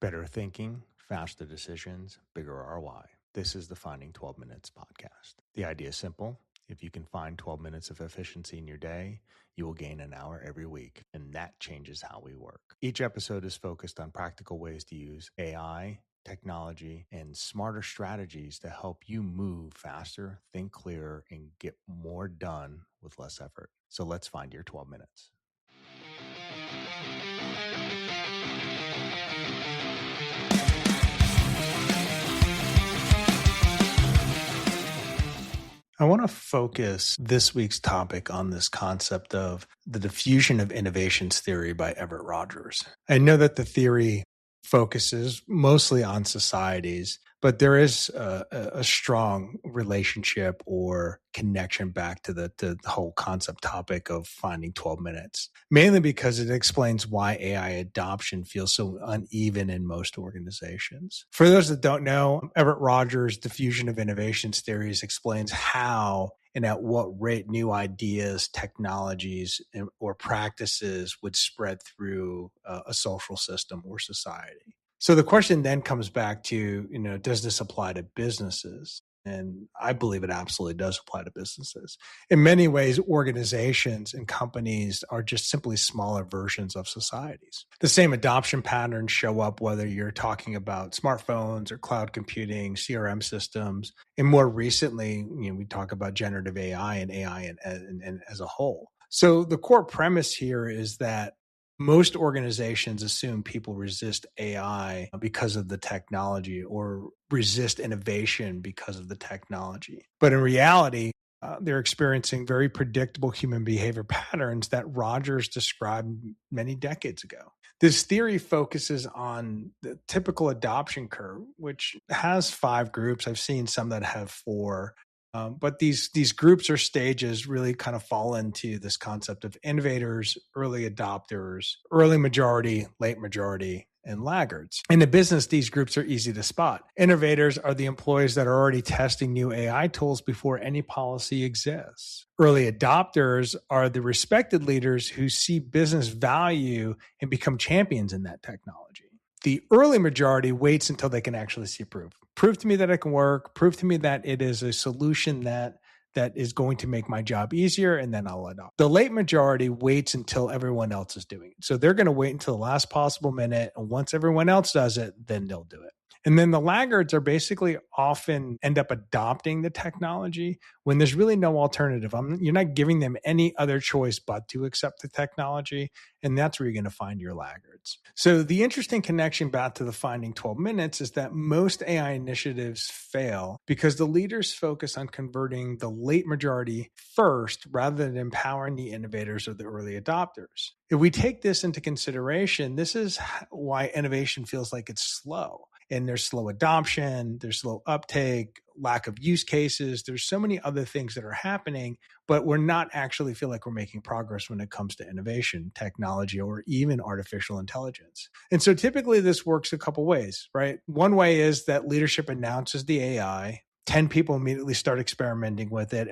Better thinking, faster decisions, bigger ROI. This is the Finding 12 Minutes podcast. The idea is simple. If you can find 12 minutes of efficiency in your day, you will gain an hour every week, and that changes how we work. Each episode is focused on practical ways to use AI, technology, and smarter strategies to help you move faster, think clearer, and get more done with less effort. So let's find your 12 minutes. I want to focus this week's topic on this concept of the diffusion of innovations theory by Everett Rogers. I know that the theory focuses mostly on societies, but there is a strong relationship or connection back to the whole concept topic of finding 12 minutes, mainly because it explains why AI adoption feels so uneven in most organizations. For those that don't know, Everett Rogers' diffusion of innovations theories explains how and at what rate new ideas, technologies, or practices would spread through a social system or society. So the question then comes back to, does this apply to businesses? And I believe it absolutely does apply to businesses. In many ways, organizations and companies are just simply smaller versions of societies. The same adoption patterns show up whether you're talking about smartphones or cloud computing, CRM systems, and more recently, we talk about generative AI and AI and as a whole. So the core premise here is that most organizations assume people resist AI because of the technology or resist innovation because of the technology. But in reality, they're experiencing very predictable human behavior patterns that Rogers described many decades ago. This theory focuses on the typical adoption curve, which has 5 groups. I've seen some that have 4. But these groups or stages really kind of fall into this concept of innovators, early adopters, early majority, late majority, and laggards. In a business, these groups are easy to spot. Innovators are the employees that are already testing new AI tools before any policy exists. Early adopters are the respected leaders who see business value and become champions in that technology. The early majority waits until they can actually see proof. Prove to me that it can work. Prove to me that it is a solution that is going to make my job easier, and then I'll adopt. The late majority waits until everyone else is doing it. So they're going to wait until the last possible minute, and once everyone else does it, then they'll do it. And then the laggards are basically often end up adopting the technology when there's really no alternative. You're not giving them any other choice but to accept the technology. And that's where you're going to find your laggards. So the interesting connection back to the Finding 12 Minutes is that most AI initiatives fail because the leaders focus on converting the late majority first rather than empowering the innovators or the early adopters. If we take this into consideration, this is why innovation feels like it's slow. And there's slow adoption, there's slow uptake, lack of use cases. There's so many other things that are happening, but we're not actually feel like we're making progress when it comes to innovation, technology, or even artificial intelligence. And so typically this works a couple ways, right? One way is that leadership announces the AI. 10 people immediately start experimenting with it.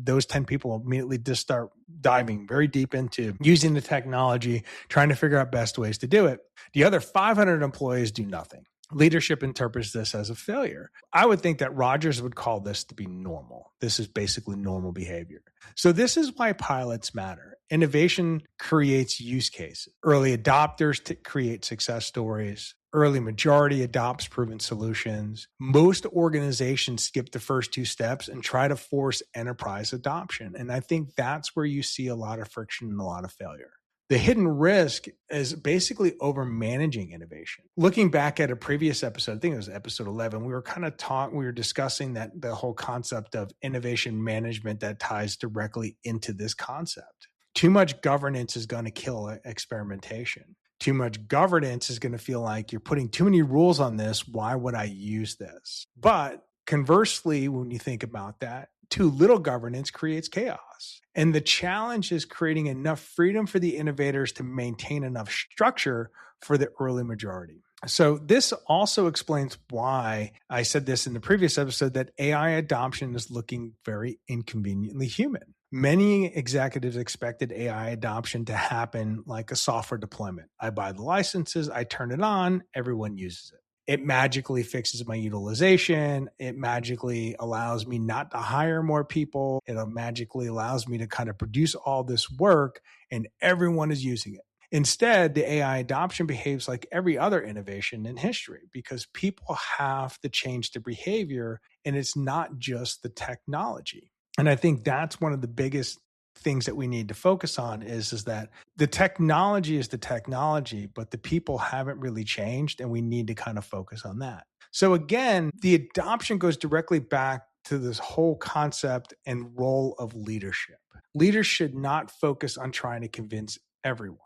Those 10 people immediately just start diving very deep into using the technology, trying to figure out best ways to do it. The other 500 employees do nothing. Leadership interprets this as a failure. I would think that Rogers would call this to be normal. This is basically normal behavior. So this is why pilots matter. Innovation creates use cases. Early adopters create success stories. Early majority adopts proven solutions. Most organizations skip the first 2 steps and try to force enterprise adoption. And I think that's where you see a lot of friction and a lot of failure. The hidden risk is basically over managing innovation. Looking back at a previous episode, I think it was episode 11, we were discussing that the whole concept of innovation management that ties directly into this concept. Too much governance is going to kill experimentation. Too much governance is going to feel like you're putting too many rules on this. Why would I use this? But conversely, when you think about that, too little governance creates chaos. And the challenge is creating enough freedom for the innovators to maintain enough structure for the early majority. So this also explains why I said this in the previous episode that AI adoption is looking very inconveniently human. Many executives expected AI adoption to happen like a software deployment. I buy the licenses, I turn it on, everyone uses it. It magically fixes my utilization. It magically allows me not to hire more people. It magically allows me to kind of produce all this work, and everyone is using it. Instead, the AI adoption behaves like every other innovation in history because people have to change their behavior, and it's not just the technology. And I think that's one of the biggest things that we need to focus on is that the technology is the technology, but the people haven't really changed, and we need to kind of focus on that. So again, the adoption goes directly back to this whole concept and role of leadership. Leaders should not focus on trying to convince everyone.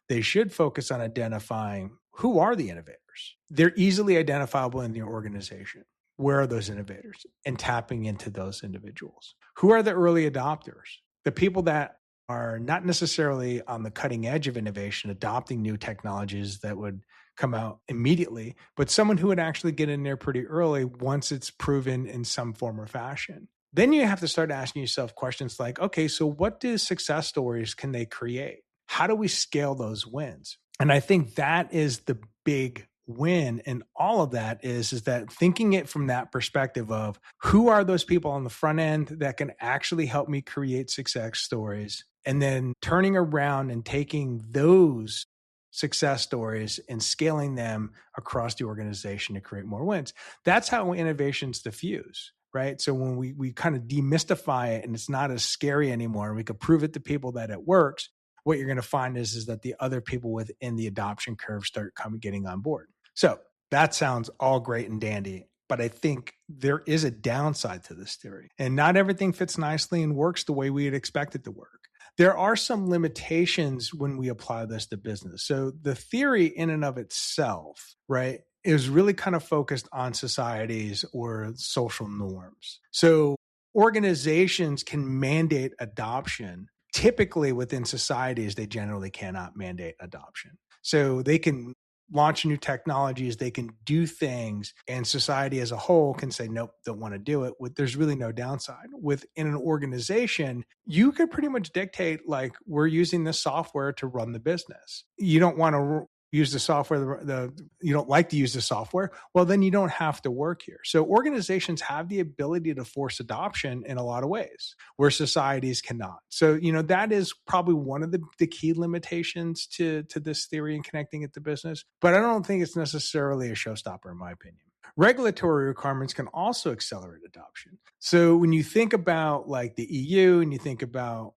They should focus on identifying who are the innovators. They're easily identifiable in the organization. Where are those innovators? And tapping into those individuals. Who are the early adopters? The people that are not necessarily on the cutting edge of innovation, adopting new technologies that would come out immediately, but someone who would actually get in there pretty early once it's proven in some form or fashion. Then you have to start asking yourself questions like, okay, so what do success stories can they create? How do we scale those wins? And I think that is the big win in all of that is that thinking it from that perspective of who are those people on the front end that can actually help me create success stories, and then turning around and taking those success stories and scaling them across the organization to create more wins. That's how innovations diffuse. Right. So when we kind of demystify it and it's not as scary anymore, and we can prove it to people that it works, what you're going to find is that the other people within the adoption curve start getting on board. So that sounds all great and dandy, but I think there is a downside to this theory, and not everything fits nicely and works the way we'd expect it to work. There are some limitations when we apply this to business. So the theory in and of itself, right, is really kind of focused on societies or social norms. So organizations can mandate adoption. Typically within societies, they generally cannot mandate adoption. So they can launch new technologies, they can do things, and society as a whole can say, nope, don't want to do it. There's really no downside. Within an organization, you could pretty much dictate, like, we're using this software to run the business. You don't want to use the software, you don't like to use the software, well, then you don't have to work here. So organizations have the ability to force adoption in a lot of ways where societies cannot. So, that is probably one of the key limitations to this theory and connecting it to business. But I don't think it's necessarily a showstopper, in my opinion. Regulatory requirements can also accelerate adoption. So when you think about like the EU and you think about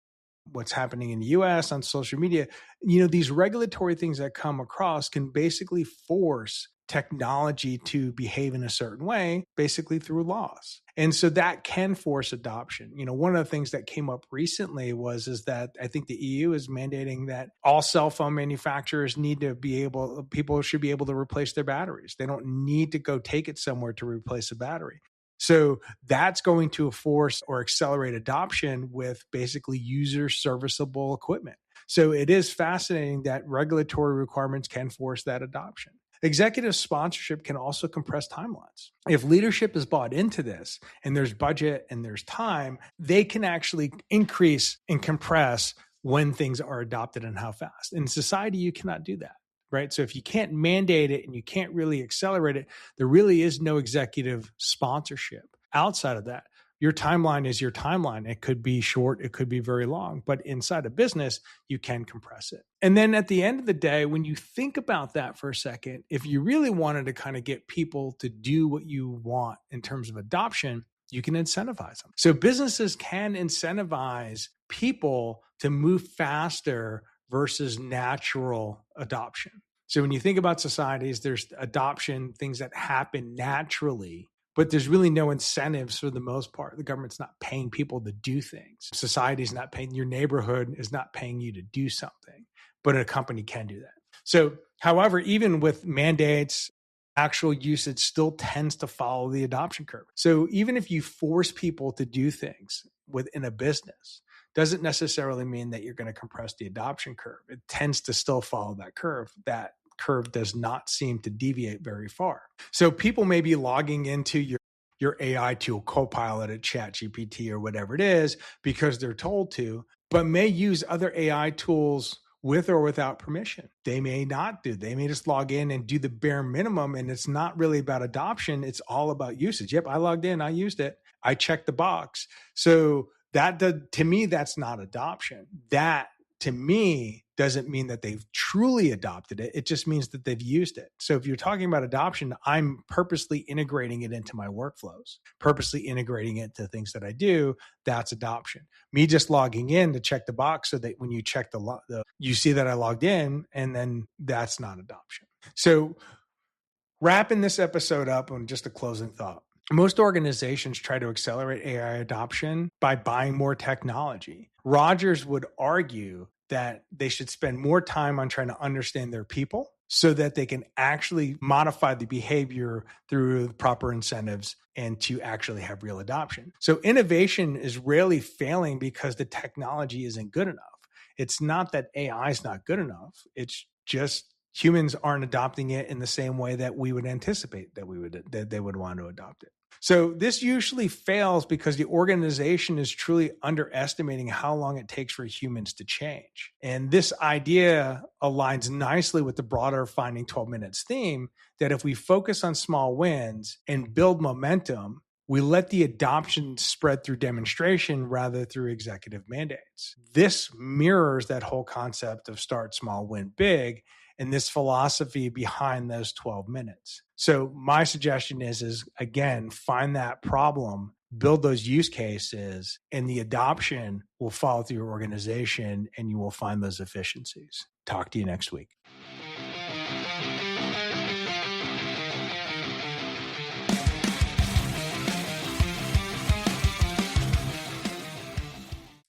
what's happening in the US on social media, these regulatory things that come across can basically force technology to behave in a certain way, basically through laws. And so that can force adoption. One of the things that came up recently is that I think the EU is mandating that all cell phone manufacturers people should be able to replace their batteries. They don't need to go take it somewhere to replace a battery. So that's going to force or accelerate adoption with basically user serviceable equipment. So it is fascinating that regulatory requirements can force that adoption. Executive sponsorship can also compress timelines. If leadership is bought into this and there's budget and there's time, they can actually increase and compress when things are adopted and how fast. In society, you cannot do that. Right. So if you can't mandate it and you can't really accelerate it, there really is no executive sponsorship. Outside of that, your timeline is your timeline. It could be short, it could be very long, but inside a business, you can compress it. And then at the end of the day, when you think about that for a second, if you really wanted to kind of get people to do what you want in terms of adoption, you can incentivize them. So businesses can incentivize people to move faster versus natural adoption. So when you think about societies, there's adoption, things that happen naturally, but there's really no incentives for the most part. The government's not paying people to do things. Society's not paying, your neighborhood is not paying you to do something, but a company can do that. So, however, even with mandates, actual usage still tends to follow the adoption curve. So even if you force people to do things within a business, doesn't necessarily mean that you're going to compress the adoption curve. It tends to still follow that curve. That curve does not seem to deviate very far. So people may be logging into your your AI tool, Copilot at ChatGPT or whatever it is, because they're told to, but may use other AI tools with or without permission. They may not do. They may just log in and do the bare minimum. And it's not really about adoption. It's all about usage. Yep, I logged in. I used it. I checked the box. So to me, that's not adoption. That to me doesn't mean that they've truly adopted it. It just means that they've used it. So if you're talking about adoption, I'm purposely integrating it into my workflows, purposely integrating it to things that I do. That's adoption. Me just logging in to check the box so that when you check you see that I logged in, and then that's not adoption. So wrapping this episode up on just a closing thought. Most organizations try to accelerate AI adoption by buying more technology. Rogers would argue that they should spend more time on trying to understand their people so that they can actually modify the behavior through the proper incentives and to actually have real adoption. So innovation is rarely failing because the technology isn't good enough. It's not that AI is not good enough. It's just humans aren't adopting it in the same way that we would anticipate that they would want to adopt it. So this usually fails because the organization is truly underestimating how long it takes for humans to change. And this idea aligns nicely with the broader Finding 12 Minutes theme that if we focus on small wins and build momentum, we let the adoption spread through demonstration rather through executive mandates. This mirrors that whole concept of start small, win big, and this philosophy behind those 12 minutes. So my suggestion is again, find that problem, build those use cases, and the adoption will follow through your organization and you will find those efficiencies. Talk to you next week.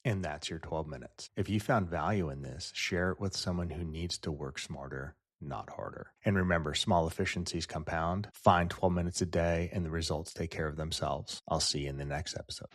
And that's your 12 minutes. If you found value in this, share it with someone who needs to work smarter, not harder. And remember, small efficiencies compound. Find 12 minutes a day and the results take care of themselves. I'll see you in the next episode.